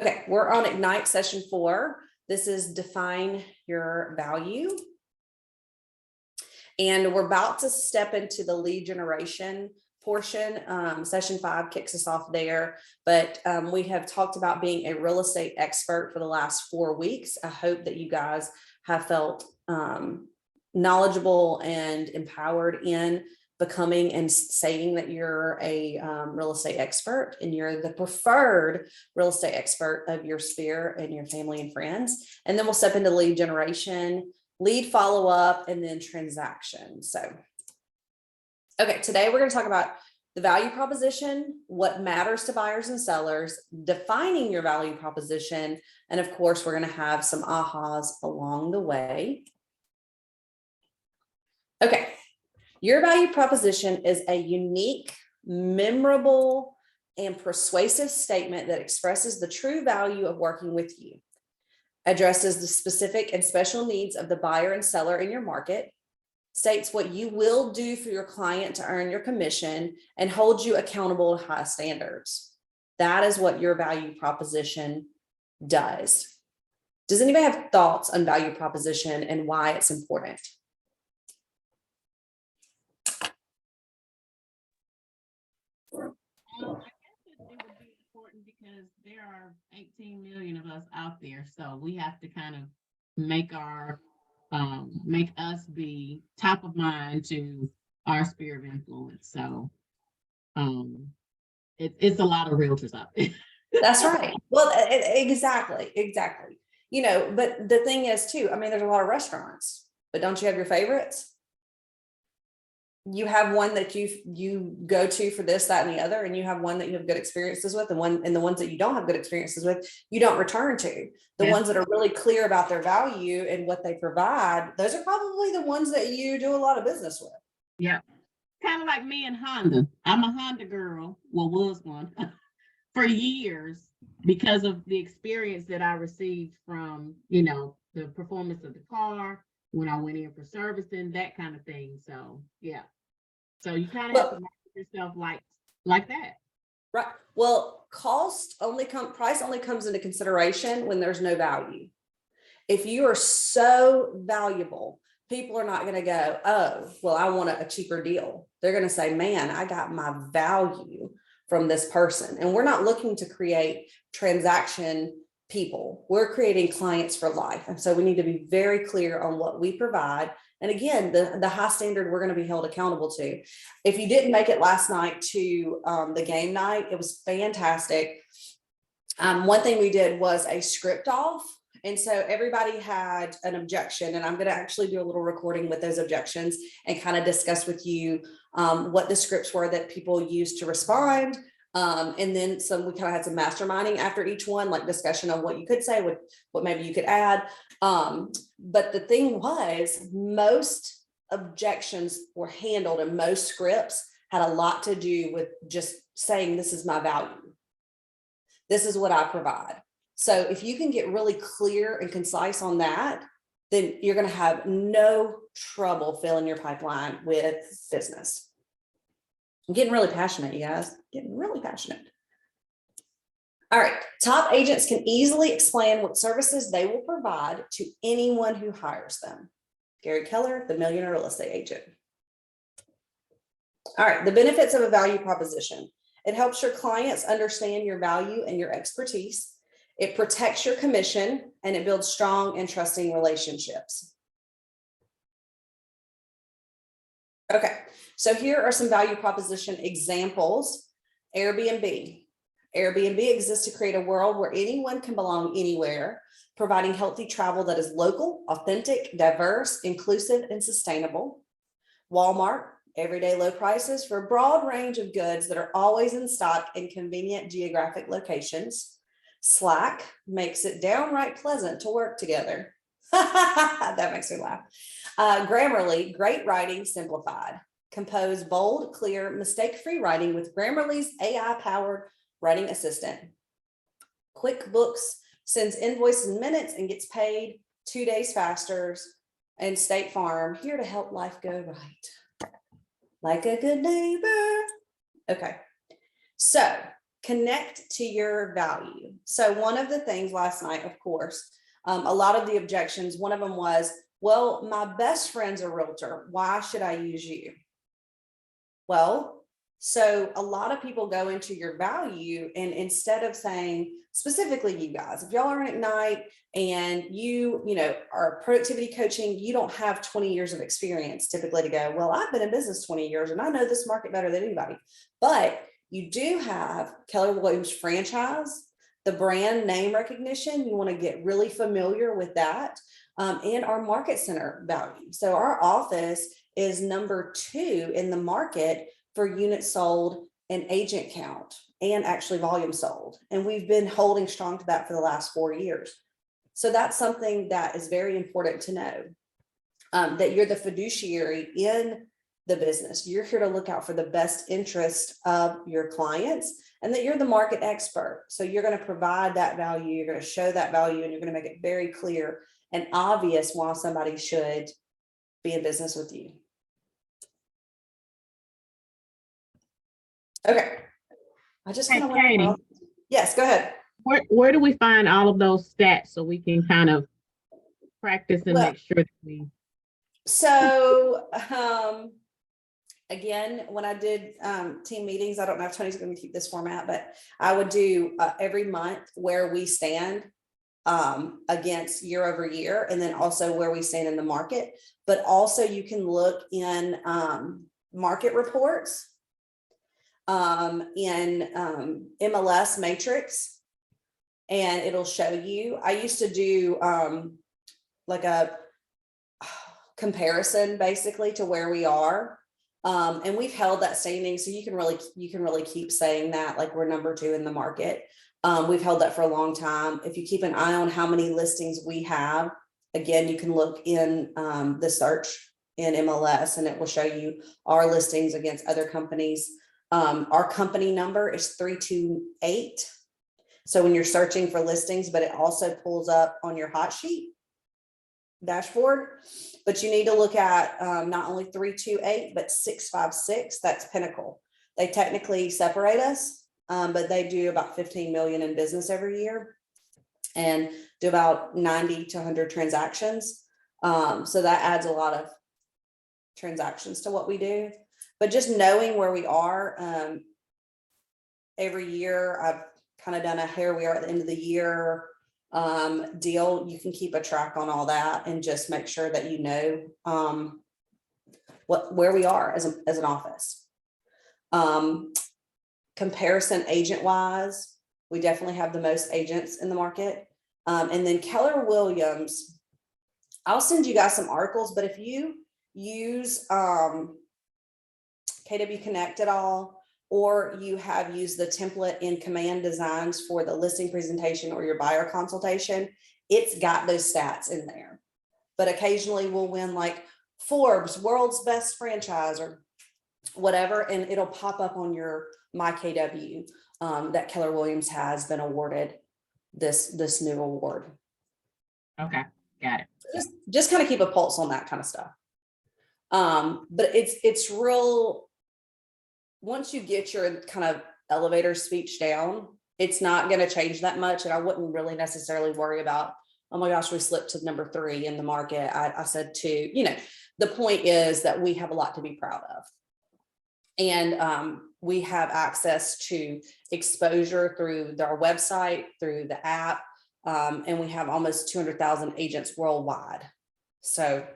Okay, we're on Ignite session 4. This is define your value. And we're about to step into the lead generation portion. Session 5 kicks us off there, but we have talked about being a real estate expert for the last 4 weeks. I hope that you guys have felt knowledgeable and empowered in becoming and saying that you're a real estate expert and you're the preferred real estate expert of your sphere and your family and friends. And then we'll step into lead generation, lead follow-up, and then transaction. So, okay, today we're going to talk about the value proposition, what matters to buyers and sellers, defining your value proposition, and of course, we're going to have some ahas along the way. Okay, your value proposition is a unique, memorable, and persuasive statement that expresses the true value of working with you, addresses the specific and special needs of the buyer and seller in your market, states what you will do for your client to earn your commission, and holds you accountable to high standards. That is what your value proposition does. Does anybody have thoughts on value proposition and why it's important? I guess it would be important because there are 18 million of us out there, so we have to kind of make us be top of mind to our sphere of influence. So it's a lot of realtors out there. That's right. Well, exactly. You know, but the thing is too, I mean, there's a lot of restaurants, but don't you have your favorites? You have one that you go to for this, that, and the other, and you have one that you have good experiences with, and the ones that you don't have good experiences with, you don't return to. The ones that are really clear about their value and what they provide, those are probably the ones that you do a lot of business with. Yeah. Kind of like me and Honda. I'm a Honda girl. Well, was one for years because of the experience that I received from, the performance of the car when I went in for servicing, that kind of thing. So, yeah. So you kind of have to market yourself like that. Right. Well, price only comes into consideration when there's no value. If you are so valuable, people are not going to go, oh, well, I want a cheaper deal. They're going to say, man, I got my value from this person. And we're not looking to create transaction people. We're creating clients for life. And so we need to be very clear on what we provide. And again, the high standard we're going to be held accountable to. If you didn't make it last night to the game night, it was fantastic. One thing we did was a script off. And so everybody had an objection, and I'm going to actually do a little recording with those objections and kind of discuss with you what the scripts were that people used to respond. And then we kind of had some masterminding after each one, like discussion on what you could say, what maybe you could add. But the thing was, most objections were handled, and most scripts had a lot to do with just saying, this is my value. This is what I provide. So if you can get really clear and concise on that, then you're going to have no trouble filling your pipeline with business. I'm getting really passionate, you guys. Getting really passionate. All right. Top agents can easily explain what services they will provide to anyone who hires them. Gary Keller, the Millionaire Real Estate Agent. All right. The benefits of a value proposition. It helps your clients understand your value and your expertise. It protects your commission, and it builds strong and trusting relationships. Okay, so here are some value proposition examples. Airbnb. Airbnb exists to create a world where anyone can belong anywhere, providing healthy travel that is local, authentic, diverse, inclusive, and sustainable. Walmart. Everyday low prices for a broad range of goods that are always in stock in convenient geographic locations. Slack makes it downright pleasant to work together. That makes me laugh. Grammarly, great writing simplified. Compose bold, clear, mistake-free writing with Grammarly's AI-powered writing assistant. QuickBooks sends invoices in minutes and gets paid 2 days faster. And State Farm, here to help life go right. Like a good neighbor. Okay, so connect to your value. So one of the things last night, of course, a lot of the objections, one of them was, well, my best friend's a realtor. Why should I use you? Well, so a lot of people go into your value, and instead of saying specifically you guys, if y'all are in Ignite and you know, are productivity coaching, you don't have 20 years of experience typically to go, well, I've been in business 20 years and I know this market better than anybody. But you do have Keller Williams franchise, the brand name recognition. You want to get really familiar with that, and our market center value. So our office is number 2 in the market for units sold and agent count, and actually volume sold. And we've been holding strong to that for the last 4 years. So that's something that is very important to know, that you're the fiduciary in the business. You're here to look out for the best interest of your clients, and that you're the market expert. So you're going to provide that value, you're going to show that value, and you're going to make it very clear and obvious why somebody should be in business with you. Okay. I just Hey, kind of Katie. Yes, go ahead. Where do we find all of those stats so we can kind of practice and Well, make sure that we? So again, when I did team meetings, I don't know if Tony's going to keep this format, but I would do every month where we stand against year over year, and then also where we stand in the market. But also you can look in market reports, in MLS Matrix, and it'll show you. I used to do like a comparison basically to where we are, and we've held that standing. So you can really keep saying that, like, we're number 2 in the market. We've held that for a long time. If you keep an eye on how many listings we have, again, you can look in the search in MLS, and it will show you our listings against other companies. Our company number is 328. So when you're searching for listings, but it also pulls up on your hot sheet dashboard, but you need to look at not only 328, but 656. That's Pinnacle. They technically separate us, but they do about 15 million in business every year and do about 90 to 100 transactions. So that adds a lot of transactions to what we do. But just knowing where we are, every year, I've kind of done a here we are at the end of the year deal. You can keep a track on all that and just make sure that you know where we are as an office. Comparison agent wise, we definitely have the most agents in the market. And then Keller Williams, I'll send you guys some articles, but if you use KW Connect at all, or you have used the template in Command Designs for the listing presentation or your buyer consultation, it's got those stats in there. But occasionally we'll win like Forbes World's Best Franchise or whatever, and it'll pop up on your My KW that Keller Williams has been awarded this new award. Okay, got it. Just kind of keep a pulse on that kind of stuff. But it's real. Once you get your kind of elevator speech down, it's not going to change that much. And I wouldn't really necessarily worry about, oh my gosh, we slipped to number 3 in the market. I said 2, you know, the point is that we have a lot to be proud of. And we have access to exposure through our website, through the app, and we have almost 200,000 agents worldwide. So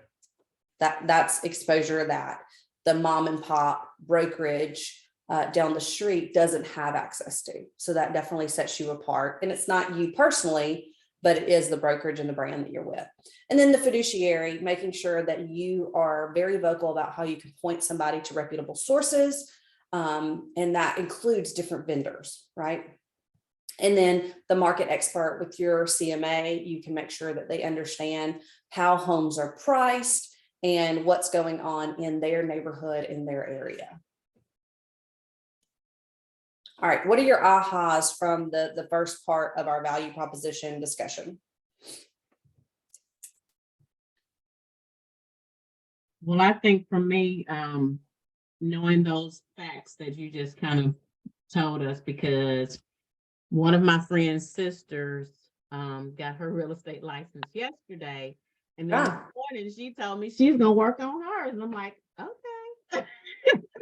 that's exposure that the mom and pop brokerage down the street doesn't have access to. So that definitely sets you apart. And it's not you personally, but it is the brokerage and the brand that you're with. And then the fiduciary, making sure that you are very vocal about how you can point somebody to reputable sources. And that includes different vendors, right? And then the market expert with your CMA, you can make sure that they understand how homes are priced and what's going on in their neighborhood, in their area. All right, what are your ahas from the first part of our value proposition discussion? Well, I think for me, knowing those facts that you just kind of told us because one of my friend's sisters got her real estate license yesterday. And then this Ah, morning she told me she's gonna work on hers. And I'm like, okay.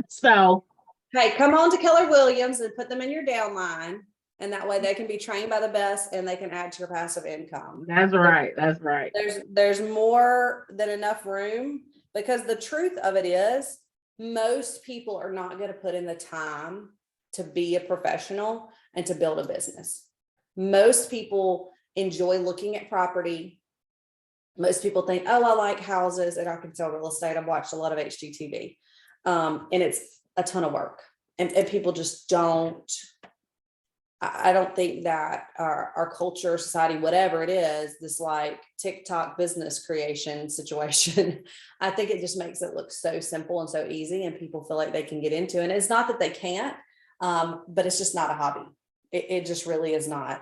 So hey, come on to Keller Williams and put them in your downline. And that way they can be trained by the best and they can add to your passive income. that's right. That's right. There's more than enough room, because the truth of it is most people are not going to put in the time to be a professional and to build a business. Most people enjoy looking at property. Most people think, oh, I like houses and I can sell real estate. I've watched a lot of HGTV. And it's a ton of work. And people just don't. I don't think that our culture, society, whatever it is, this like TikTok business creation situation, I think it just makes it look so simple and so easy, and people feel like they can get into it. And it's not that they can't, but it's just not a hobby. It just really is not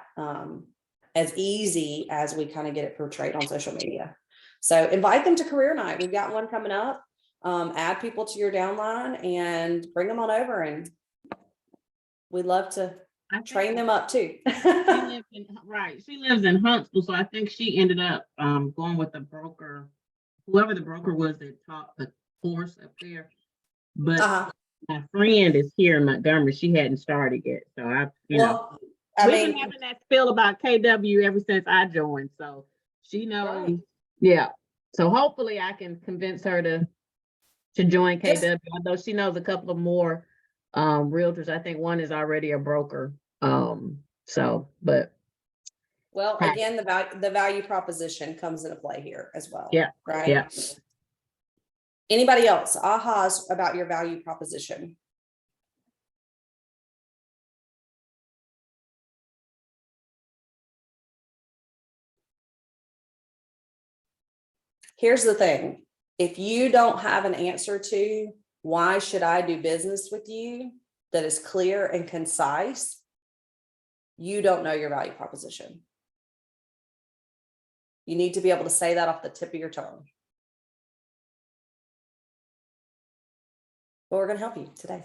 as easy as we kind of get it portrayed on social media. So invite them to career night. We've got one coming up. Add people to your downline and bring them on over, and we'd love to train them up too. She lives in Huntsville, so I think she ended up going with the broker, whoever the broker was that taught the course up there. But my friend is here in Montgomery. She hadn't started yet, so we've been having that spill about KW ever since I joined. So she knows, right. Yeah. So hopefully I can convince her to join KW. Although she knows a couple of more realtors. I think one is already a broker. Well, again, the value proposition comes into play here as well. Yeah. Right. Yeah. Anybody else? Ahas about your value proposition. Here's the thing. If you don't have an answer to why should I do business with you that is clear and concise, you don't know your value proposition. You need to be able to say that off the tip of your tongue. But we're going to help you today.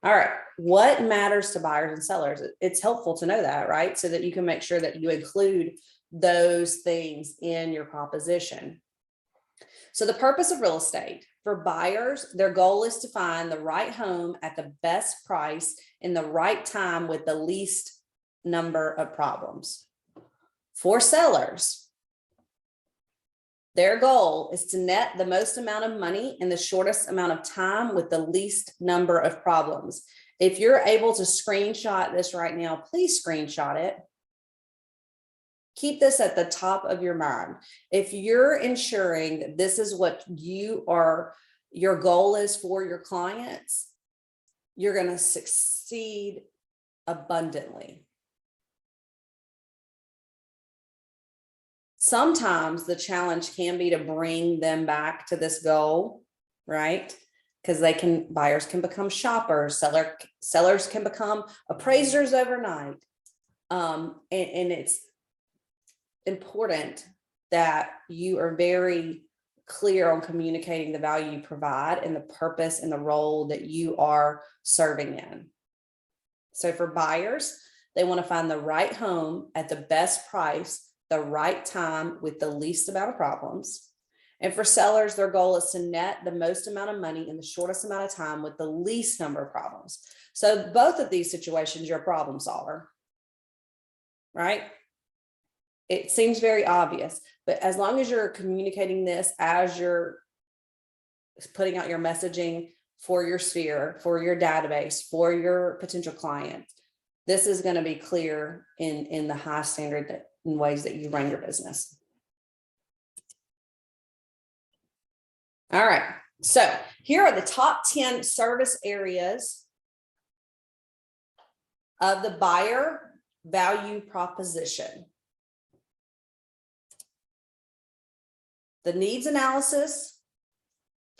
All right. What matters to buyers and sellers? It's helpful to know that, right? So that you can make sure that you include those things in your proposition. So the purpose of real estate for buyers, their goal is to find the right home at the best price in the right time with the least number of problems. For sellers, their goal is to net the most amount of money in the shortest amount of time with the least number of problems. If you're able to screenshot this right now, please screenshot it. Keep this at the top of your mind. If you're ensuring that this is what your goal is for your clients, you're going to succeed abundantly. Sometimes the challenge can be to bring them back to this goal, right? Because buyers can become shoppers, sellers can become appraisers overnight. And it's important that you are very clear on communicating the value you provide and the purpose and the role that you are serving in. So for buyers, they want to find the right home at the best price, the right time with the least amount of problems. And for sellers, their goal is to net the most amount of money in the shortest amount of time with the least number of problems. So both of these situations, you're a problem solver, right? It seems very obvious, but as long as you're communicating this as you're putting out your messaging for your sphere, for your database, for your potential client, this is going to be clear in the high standard in ways that you run your business. All right. So here are the top 10 service areas of the buyer value proposition. The needs analysis,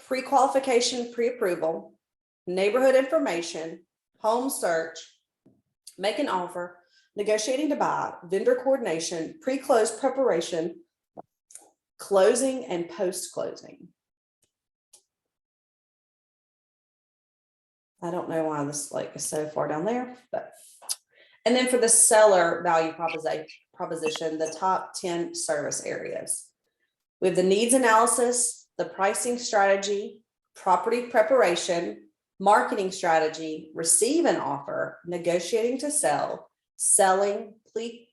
pre-qualification, pre-approval, neighborhood information, home search, make an offer, negotiating to buy, vendor coordination, pre-close preparation, closing, and post-closing. I don't know why this like is so far down there, but. And then for the seller value proposition, the top 10 service areas. We have the needs analysis, the pricing strategy, property preparation, marketing strategy, receive an offer, negotiating to sell, selling,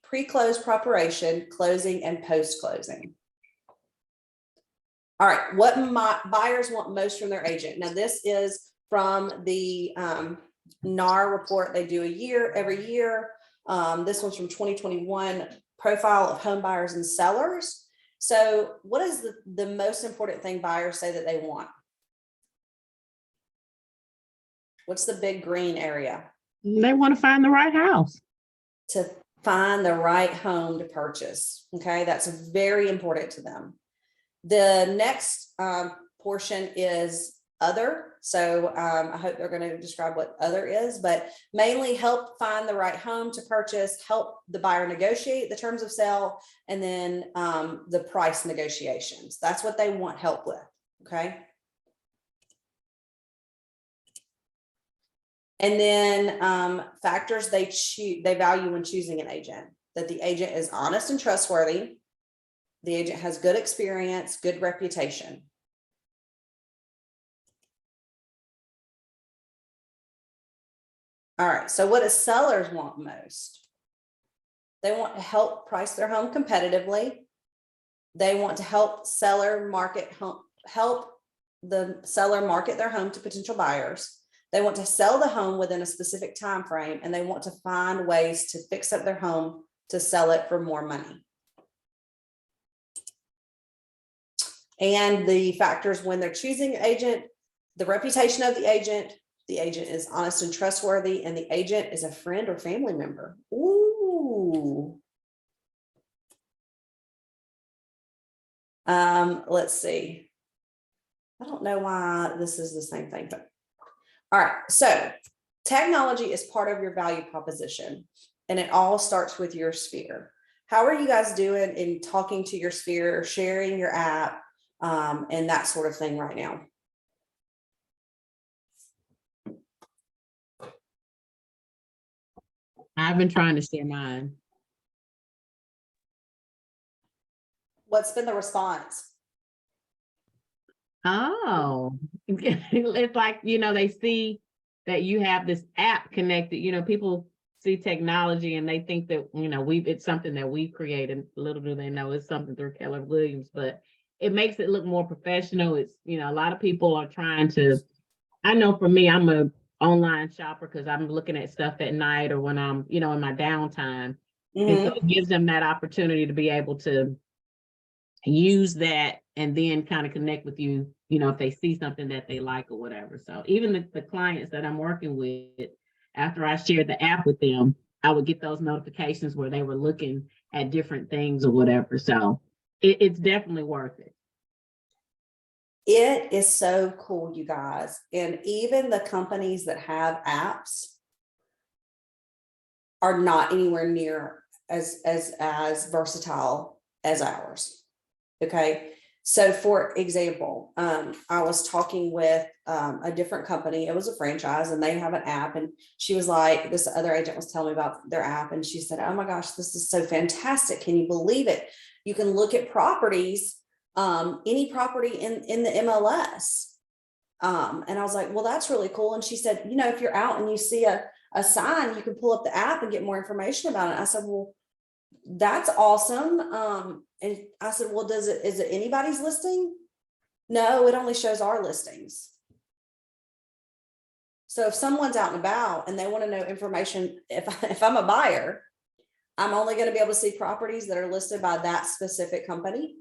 pre-close preparation, closing, and post-closing. All right, what buyers want most from their agent. Now, this is from the NAR report they do every year. This one's from 2021, profile of home buyers and sellers. So what is the most important thing buyers say that they want? What's the big green area? They want to find the right house. To find the right home to purchase. Okay, that's very important to them. The next portion is other. So I hope they're going to describe what other is, but mainly help find the right home to purchase, help the buyer negotiate the terms of sale, and then the price negotiations. That's what they want help with. Okay. And then factors they value when choosing an agent: that the agent is honest and trustworthy, the agent has good experience, good reputation. All right, so what do sellers want most? They want to help price their home competitively. They want to help the seller market their home to potential buyers. They want to sell the home within a specific time frame, and they want to find ways to fix up their home to sell it for more money. And the factors when they're choosing an agent: the reputation of the agent is honest and trustworthy, and the agent is a friend or family member. Ooh. Let's see. I don't know why this is the same thing, but all right. So technology is part of your value proposition, and it all starts with your sphere. How are you guys doing in talking to your sphere, sharing your app, and that sort of thing right now? I've been trying to share mine. What's been the response? Oh, it's like, they see that you have this app connected. People see technology and they think that, it's something that we've created. Little do they know it's something through Keller Williams, but it makes it look more professional. It's, a lot of people are trying to, I know for me, I'm a online shopper because I'm looking at stuff at night or when I'm, in my downtime. And so it gives them that opportunity to be able to use that and then kind of connect with you, if they see something that they like or whatever. So even the clients that I'm working with, after I shared the app with them, I would get those notifications where they were looking at different things or whatever. So it's definitely worth it. It is so cool, you guys. And even the companies that have apps are not anywhere near as versatile as ours. Okay. So for example, I was talking with a different company. It was a franchise and they have an app, and she was like, this other agent was telling me about their app, and she said, oh my gosh, this is so fantastic. Can you believe it? You can look at properties, any property in the MLS. And I was like, well, that's really cool. And she said, if you're out and you see a sign, you can pull up the app and get more information about it. I said, well, that's awesome. And I said, well, is it anybody's listing? No, it only shows our listings. So if someone's out and about and they want to know information, if I'm a buyer, I'm only going to be able to see properties that are listed by that specific company.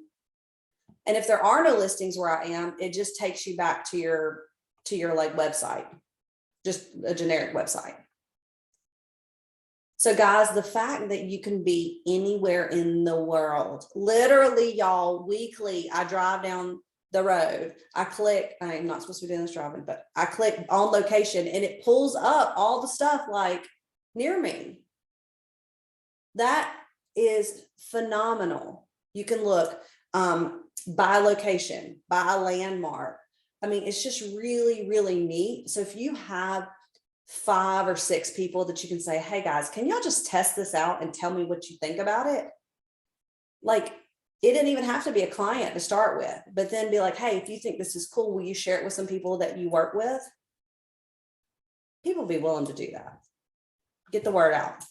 And if there are no listings where I am, it just takes you back to your like website, just a generic website. So guys, the fact that you can be anywhere in the world, literally y'all, weekly, I drive down the road, I'm not supposed to be doing this driving, but I click on location and it pulls up all the stuff like near me. That is phenomenal. You can look by location, by landmark, I mean, it's just really, really neat. So if you have 5 or 6 people that you can say, hey guys, can y'all just test this out and tell me what you think about it? Like, it didn't even have to be a client to start with, but then be like, hey, if you think this is cool, will you share it with some people that you work with? People be willing to do that. Get the word out.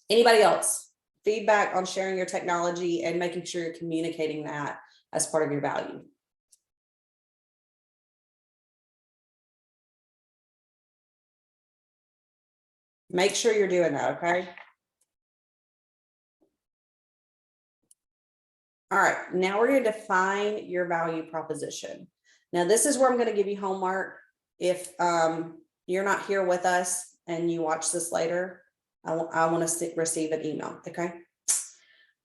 Anybody else? Feedback on sharing your technology and making sure you're communicating that as part of your value. Make sure you're doing that, okay? All right, now we're going to define your value proposition. Now, this is where I'm going to give you homework. If you're not here with us and you watch this later, I want to receive an email, okay?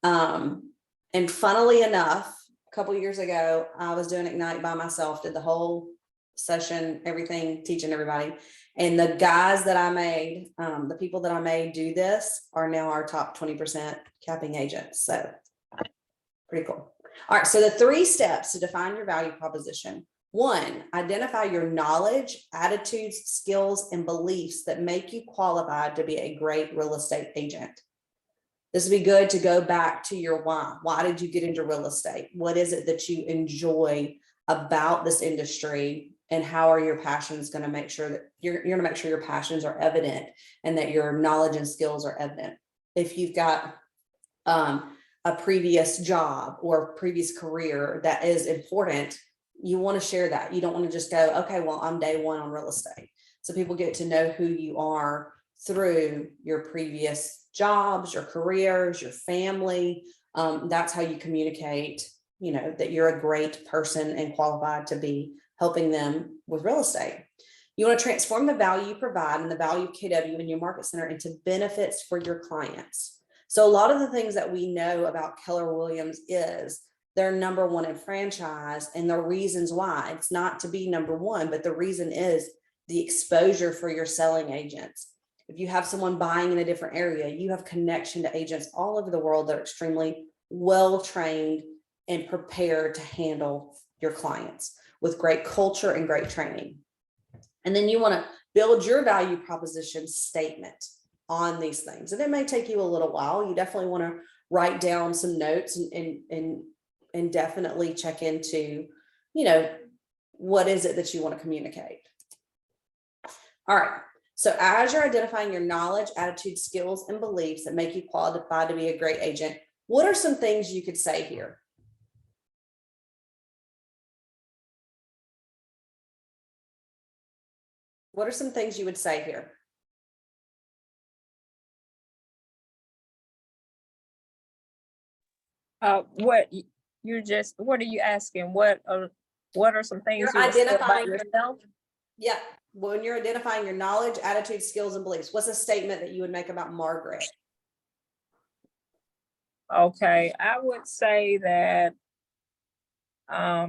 And funnily enough, a couple of years ago, I was doing Ignite by myself, did the whole session, everything, teaching everybody. And the guys that I made, the people that I made do this are now our top 20% capping agents. So pretty cool. All right, so the 3 steps to define your value proposition. 1, identify your knowledge, attitudes, skills, and beliefs that make you qualified to be a great real estate agent. This would be good to go back to your why. Why did you get into real estate? What is it that you enjoy about this industry? And how are your passions going to make sure that you're going to make sure your passions are evident and that your knowledge and skills are evident? If you've got a previous job or previous career that is important, you want to share that. You don't want to just go, okay, well, I'm day 1 on real estate. So people get to know who you are through your previous jobs, your careers, your family. That's how you communicate, you know, that you're a great person and qualified to be helping them with real estate. You want to transform the value you provide and the value of KW in your market center into benefits for your clients. So a lot of the things that we know about Keller Williams is they're number 1 in franchise, and the reasons why. It's not to be number 1, but the reason is the exposure for your selling agents. If you have someone buying in a different area, you have connection to agents all over the world that are extremely well trained and prepared to handle your clients with great culture and great training. And then you want to build your value proposition statement on these things. And it may take you a little while. You definitely want to write down some notes and definitely check into, you know, what is it that you want to communicate? All right. So as you're identifying your knowledge, attitude, skills, and beliefs that make you qualified to be a great agent, what are some things you could say here? What are some things you would say here? What are you asking? What are some things You're you would say about identifying yourself? Yeah. When you're identifying your knowledge, attitude, skills, and beliefs, what's a statement that you would make about Margaret? Okay, I would say that nah,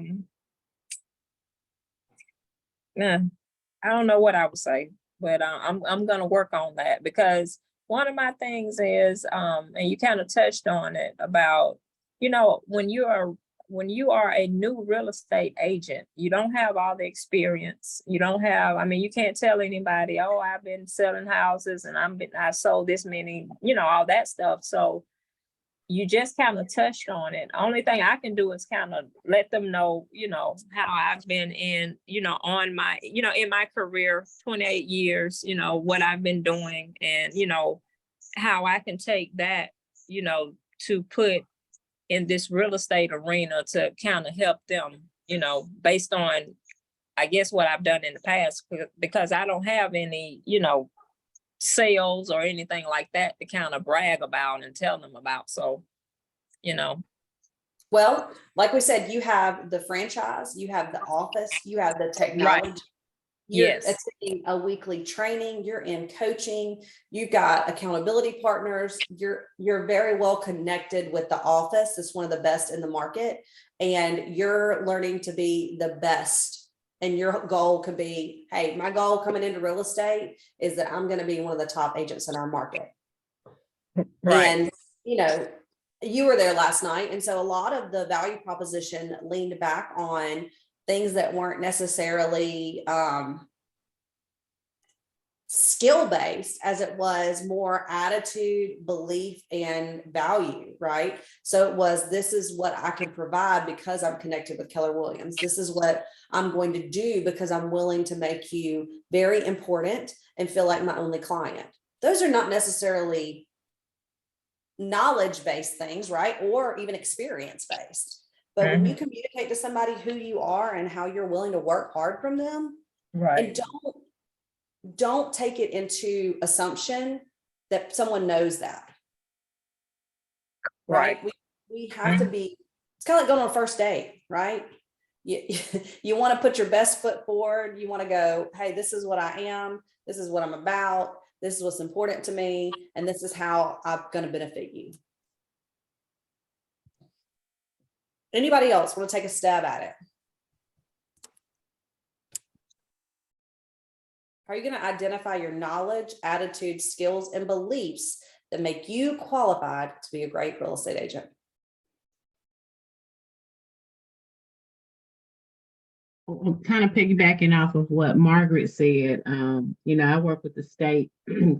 I don't know what I would say, but I'm gonna work on that, because one of my things is and you kind of touched on it about, you know, when you are a new real estate agent, you don't have all the experience. You don't have, I mean, you can't tell anybody, oh, I've been selling houses and I sold this many, you know, all that stuff. So you just kind of touched on it. Only thing I can do is kind of let them know, you know, how I've been in, you know, on my, you know, in my career, 28 years, you know, what I've been doing, and, you know, how I can take that, you know, to put in this real estate arena to kind of help them, you know, based on, I guess, what I've done in the past, because I don't have any, you know, sales or anything like that to kind of brag about and tell them about. So, you know. Well, like we said, you have the franchise, you have the office, you have the technology. Right. You're Yes. attending a weekly training, you're in coaching, you've got accountability partners, you're very well connected with the office. It's one of the best in the market, and you're learning to be the best. And your goal could be, hey, my goal coming into real estate is that I'm going to be one of the top agents in our market. Right. And, you know, You were there last night. And so a lot of the value proposition leaned back on things that weren't necessarily skill-based as it was more attitude, belief, and value, right? So it was, this is what I can provide because I'm connected with Keller Williams. This is what I'm going to do because I'm willing to make you very important and feel like my only client. Those are not necessarily knowledge-based things, right? Or even experience-based. But when you communicate to somebody who you are and how you're willing to work hard from them, Right. and don't take it into assumption that someone knows that. Right? We have to be, it's kind of like going on a first date, right? You want to put your best foot forward. You want to go, hey, this is what I am. This is what I'm about. This is what's important to me. And this is how I'm going to benefit you. Anybody else want to take a stab at it? How are you going to identify your knowledge, attitude, skills, and beliefs that make you qualified to be a great real estate agent? Kind of piggybacking off of what Margaret said, I worked with the state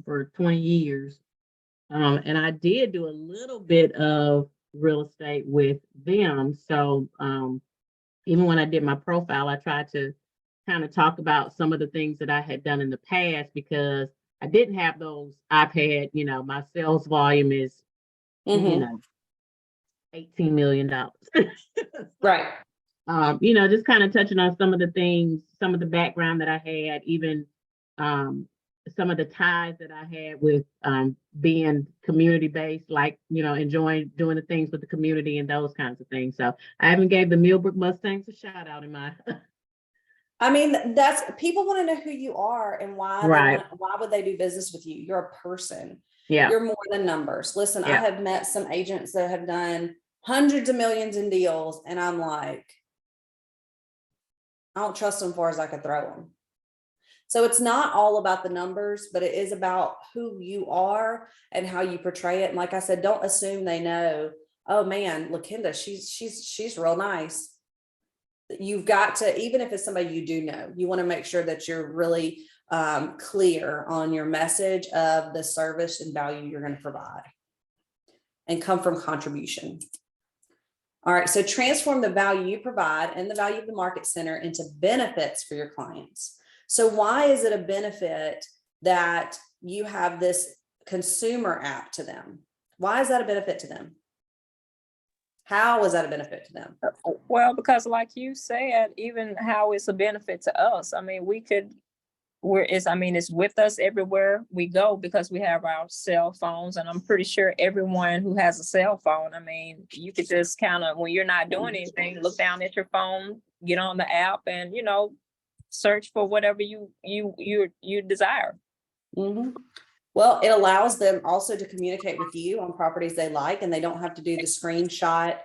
for 20 years. And I did do a little bit of real estate with them. So even when I did my profile, I tried to kind of talk about some of the things that I had done in the past because I didn't have those iPad, my sales volume is, $18 million. Right. Just kind of touching on some of the things, some of the background that I had, even some of the ties that I had with being community-based, like, enjoying doing the things with the community and those kinds of things. So I haven't gave the Millbrook Mustangs a shout out in my I mean, that's, people want to know who you are and why. Right. Why would they do business with you? You're a person. Yeah. You're more than numbers. Listen, I Yeah. have met some agents that have done hundreds of millions in deals, and I'm like, I don't trust them far as I could throw them. So it's not all about the numbers, but it is about who you are and how you portray it. And like I said, don't assume they know, oh man, LaKenda, she's real nice. You've got to, even if it's somebody you do know, you want to make sure that you're really clear on your message of the service and value you're going to provide and come from contribution. All right, so transform the value you provide and the value of the market center into benefits for your clients. So why is it a benefit that you have this consumer app to them? Why is that a benefit to them? How is that a benefit to them? Well, because like you said, even how it's a benefit to us. I mean, it's with us everywhere we go because we have our cell phones, and I'm pretty sure everyone who has a cell phone, I mean, you could just kind of, when you're not doing anything, look down at your phone, get on the app, and search for whatever you desire. Mm-hmm. Well, it allows them also to communicate with you on properties they like, and they don't have to do the screenshot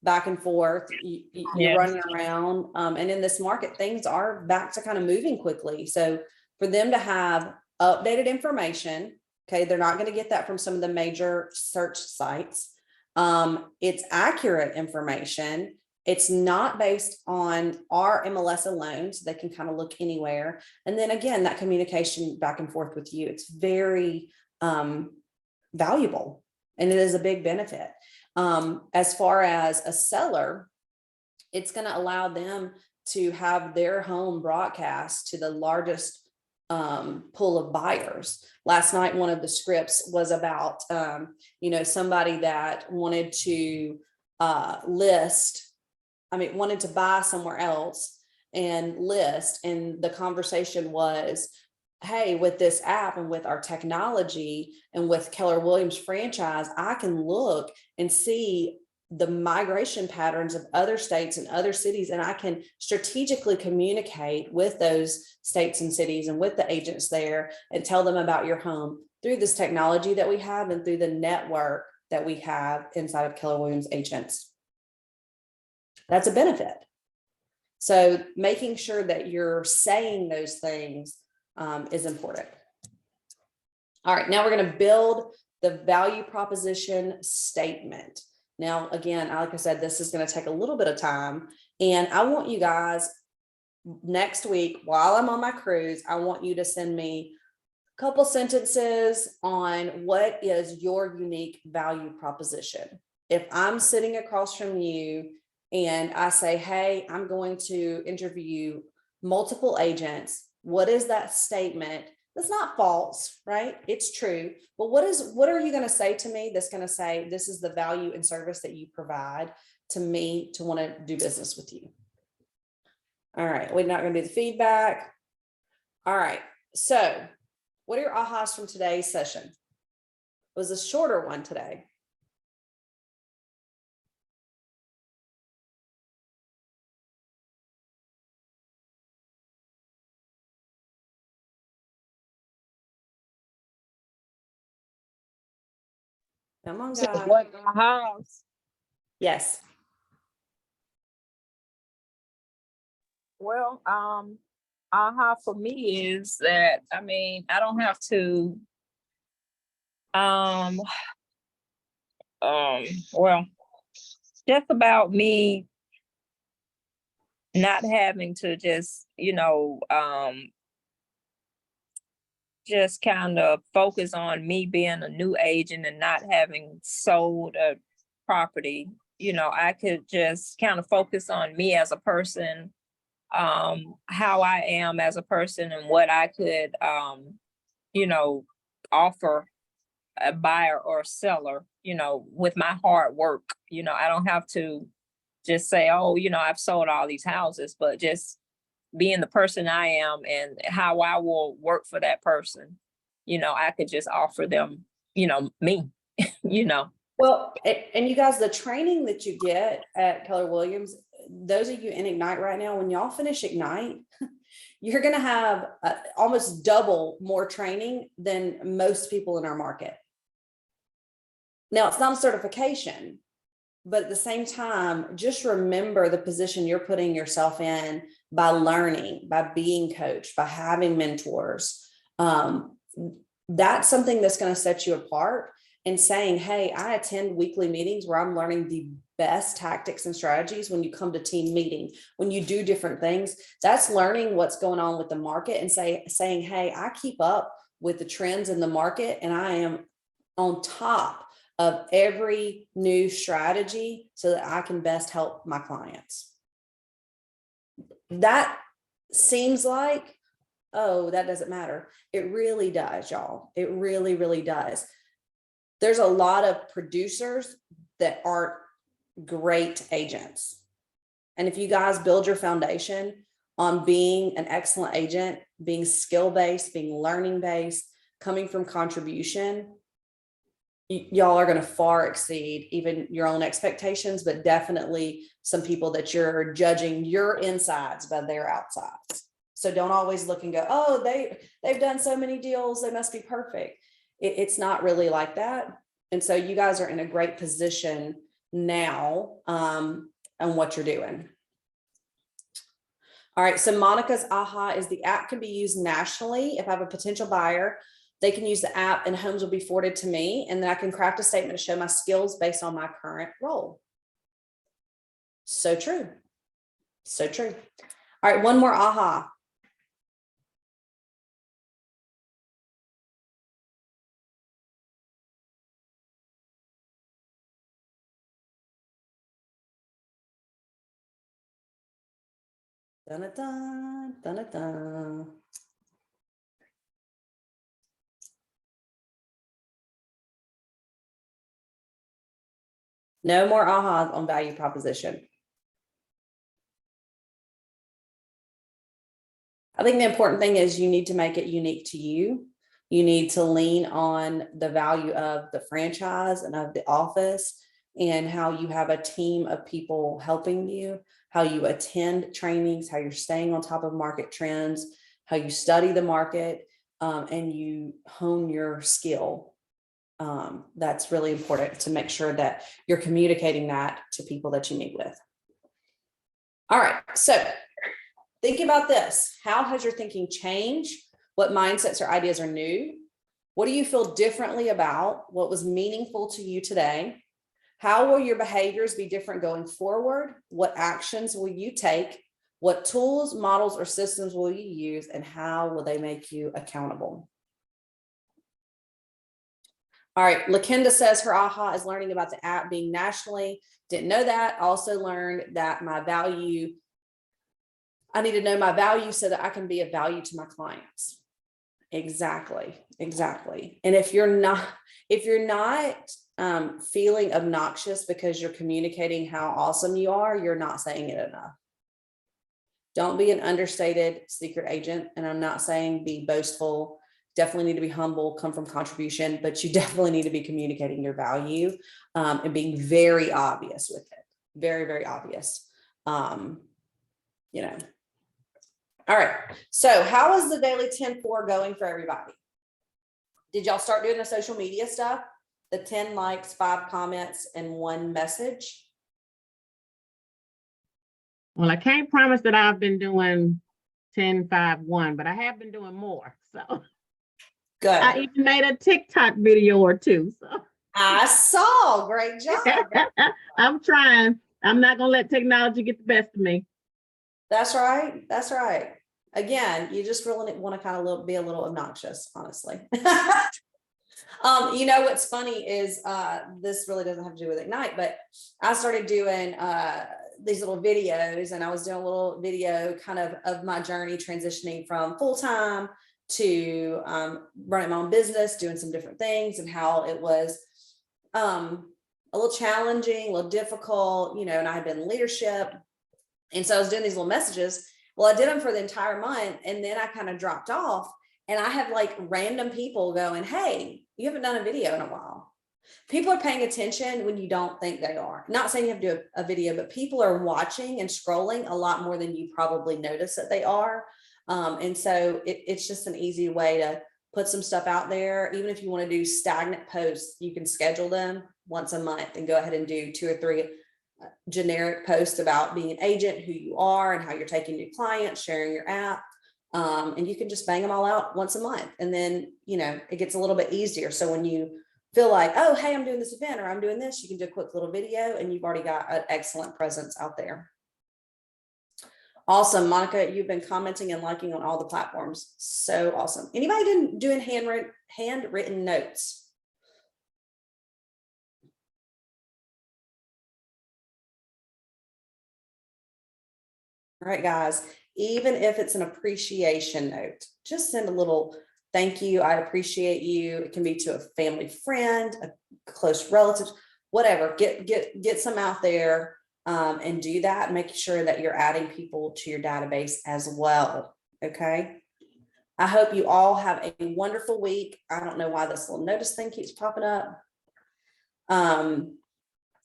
back and forth. You're running around. And in this market, things are back to kind of moving quickly. So for them to have updated information, okay, they're not going to get that from some of the major search sites. It's accurate information. It's not based on our MLS alone, so they can kind of look anywhere. And then again, that communication back and forth with you, it's very valuable, and it is a big benefit. As far as a seller, it's going to allow them to have their home broadcast to the largest pool of buyers. Last night, one of the scripts was about, somebody that wanted to wanted to buy somewhere else and list. And the conversation was, hey, with this app and with our technology and with Keller Williams franchise, I can look and see the migration patterns of other states and other cities, and I can strategically communicate with those states and cities and with the agents there and tell them about your home through this technology that we have and through the network that we have inside of Keller Williams agents. That's a benefit. So making sure that you're saying those things is important. All right, now we're going to build the value proposition statement. Now, again, like I said, this is going to take a little bit of time. And I want you guys next week, while I'm on my cruise, I want you to send me a couple sentences on what is your unique value proposition. If I'm sitting across from you and I say, hey, I'm going to interview multiple agents, what is that statement? That's not false, right? It's true. But what are you going to say to me that's going to say this is the value and service that you provide to me to want to do business with you? All right, we're not going to do the feedback. All right, so what are your ahas from today's session? It was a shorter one today. Come on, So guys. what house? Yes. Well, aha for me is that, I mean, I don't have to, um, well, just about me not having to just, just kind of focus on me being a new agent and not having sold a property. I could just kind of focus on me as a person, how I am as a person and what I could, offer a buyer or seller, with my hard work. I don't have to just say, oh, I've sold all these houses, but just being the person I am and how I will work for that person, I could just offer them, me, Well, and you guys, the training that you get at Keller Williams, those of you in Ignite right now, when y'all finish Ignite, you're going to have almost double more training than most people in our market. Now, it's not a certification, but at the same time, just remember the position you're putting yourself in by learning, by being coached, by having mentors. That's something that's going to set you apart. And saying, hey, I attend weekly meetings where I'm learning the best tactics and strategies when you come to team meeting, when you do different things, that's learning what's going on with the market and saying, hey, I keep up with the trends in the market and I am on top of every new strategy so that I can best help my clients. That seems like, oh, that doesn't matter. It really does, y'all. It really, really does. There's a lot of producers that aren't great agents. And if you guys build your foundation on being an excellent agent, being skill-based, being learning-based, coming from contribution, y'all are going to far exceed even your own expectations, but definitely some people that you're judging your insides by their outsides. So don't always look and go, oh, they've done so many deals, they must be perfect. It's not really like that. And so you guys are in a great position now on what you're doing. All right, so Monica's aha is the app can be used nationally. If I have a potential buyer, they can use the app and homes will be forwarded to me. And then I can craft a statement to show my skills based on my current role. So true. So true. All right, one more aha. Dun, dun, dun, dun, dun. No more ahas on value proposition. I think the important thing is you need to make it unique to you. You need to lean on the value of the franchise and of the office and how you have a team of people helping you, how you attend trainings, how you're staying on top of market trends, how you study the market, and you hone your skill. That's really important to make sure that you're communicating that to people that you meet with. All right, so think about this. How has your thinking changed? What mindsets or ideas are new? What do you feel differently about? What was meaningful to you today? How will your behaviors be different going forward? What actions will you take? What tools, models, or systems will you use, and how will they make you accountable? All right, Lakenda says her aha is learning about the app being nationally. Didn't know that. Also learned that my value, I need to know my value so that I can be of value to my clients. Exactly. And if you're not feeling obnoxious because you're communicating how awesome you are, you're not saying it enough. Don't be an understated secret agent. And I'm not saying be boastful. Definitely need to be humble, come from contribution, but you definitely need to be communicating your value and being very obvious with it. Very, very obvious. You know. All right. So how is the daily 10-4 going for everybody? Did y'all start doing the social media stuff? The 10 likes, 5 comments, and 1 message? Well, I can't promise that I've been doing 10, 5, 1, but I have been doing more. So Good. I even made a TikTok video or 2. So I saw. Great job. I'm trying. I'm not gonna let technology get the best of me. That's right. That's right. Again, you just really want to kind of be a little obnoxious, honestly. You know, what's funny is this really doesn't have to do with Ignite, but I started doing these little videos, and I was doing a little video kind of my journey transitioning from full-time to running my own business, doing some different things, and how it was a little challenging, a little difficult, you know, and I had been in leadership. And so I was doing these little messages. Well, I did them for the entire month, and then I kind of dropped off, and I have like random people going, hey, you haven't done a video in a while. People are paying attention when you don't think they are. Not saying you have to do a video, but people are watching and scrolling a lot more than you probably notice that they are. And so it's just an easy way to put some stuff out there. Even if you want to do stagnant posts, you can schedule them once a month and go ahead and do 2 or 3 generic posts about being an agent, who you are, and how you're taking new clients, sharing your app. And you can just bang them all out once a month. And then, you know, it gets a little bit easier. So when you feel like, oh, hey, I'm doing this event or I'm doing this, you can do a quick little video and you've already got an excellent presence out there. Awesome. Monica, you've been commenting and liking on all the platforms. So awesome. Anybody doing handwritten notes? All right, guys, even if it's an appreciation note, just send a little thank you. I appreciate you. It can be to a family friend, a close relative, whatever. Get some out there and do that. Make sure that you're adding people to your database as well. Okay. I hope you all have a wonderful week. I don't know why this little notice thing keeps popping up.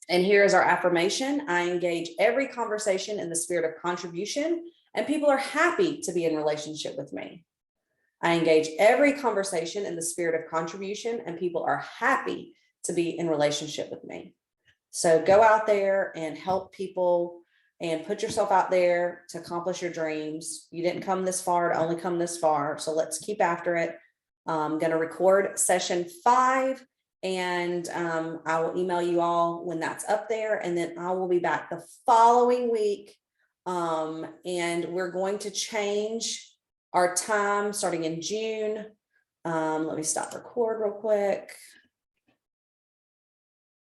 And here's our affirmation. I engage every conversation in the spirit of contribution, and people are happy to be in relationship with me. I engage every conversation in the spirit of contribution, and people are happy to be in relationship with me. So go out there and help people and put yourself out there to accomplish your dreams. You didn't come this far to only come this far. So let's keep after it. I'm going to record session 5. And I will email you all when that's up there. And then I will be back the following week. And we're going to change our time starting in June. Let me stop record real quick.